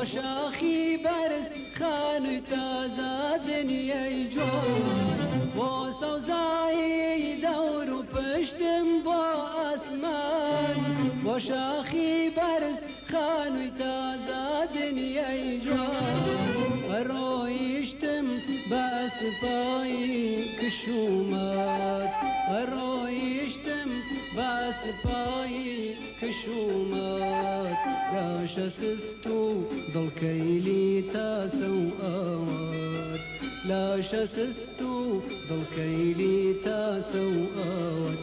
شاخی برس خانوی تازه دنیای جوان با سوزایی دور و پشتم با اسمان با شاخی برس خانوی تازه دنیای جوان رویشتم بس پای کشومات رویشتم بس پای کشومات راش سستو ضل كيلي تاسو آوات لاش سستو ضل كيلي تاسو آوات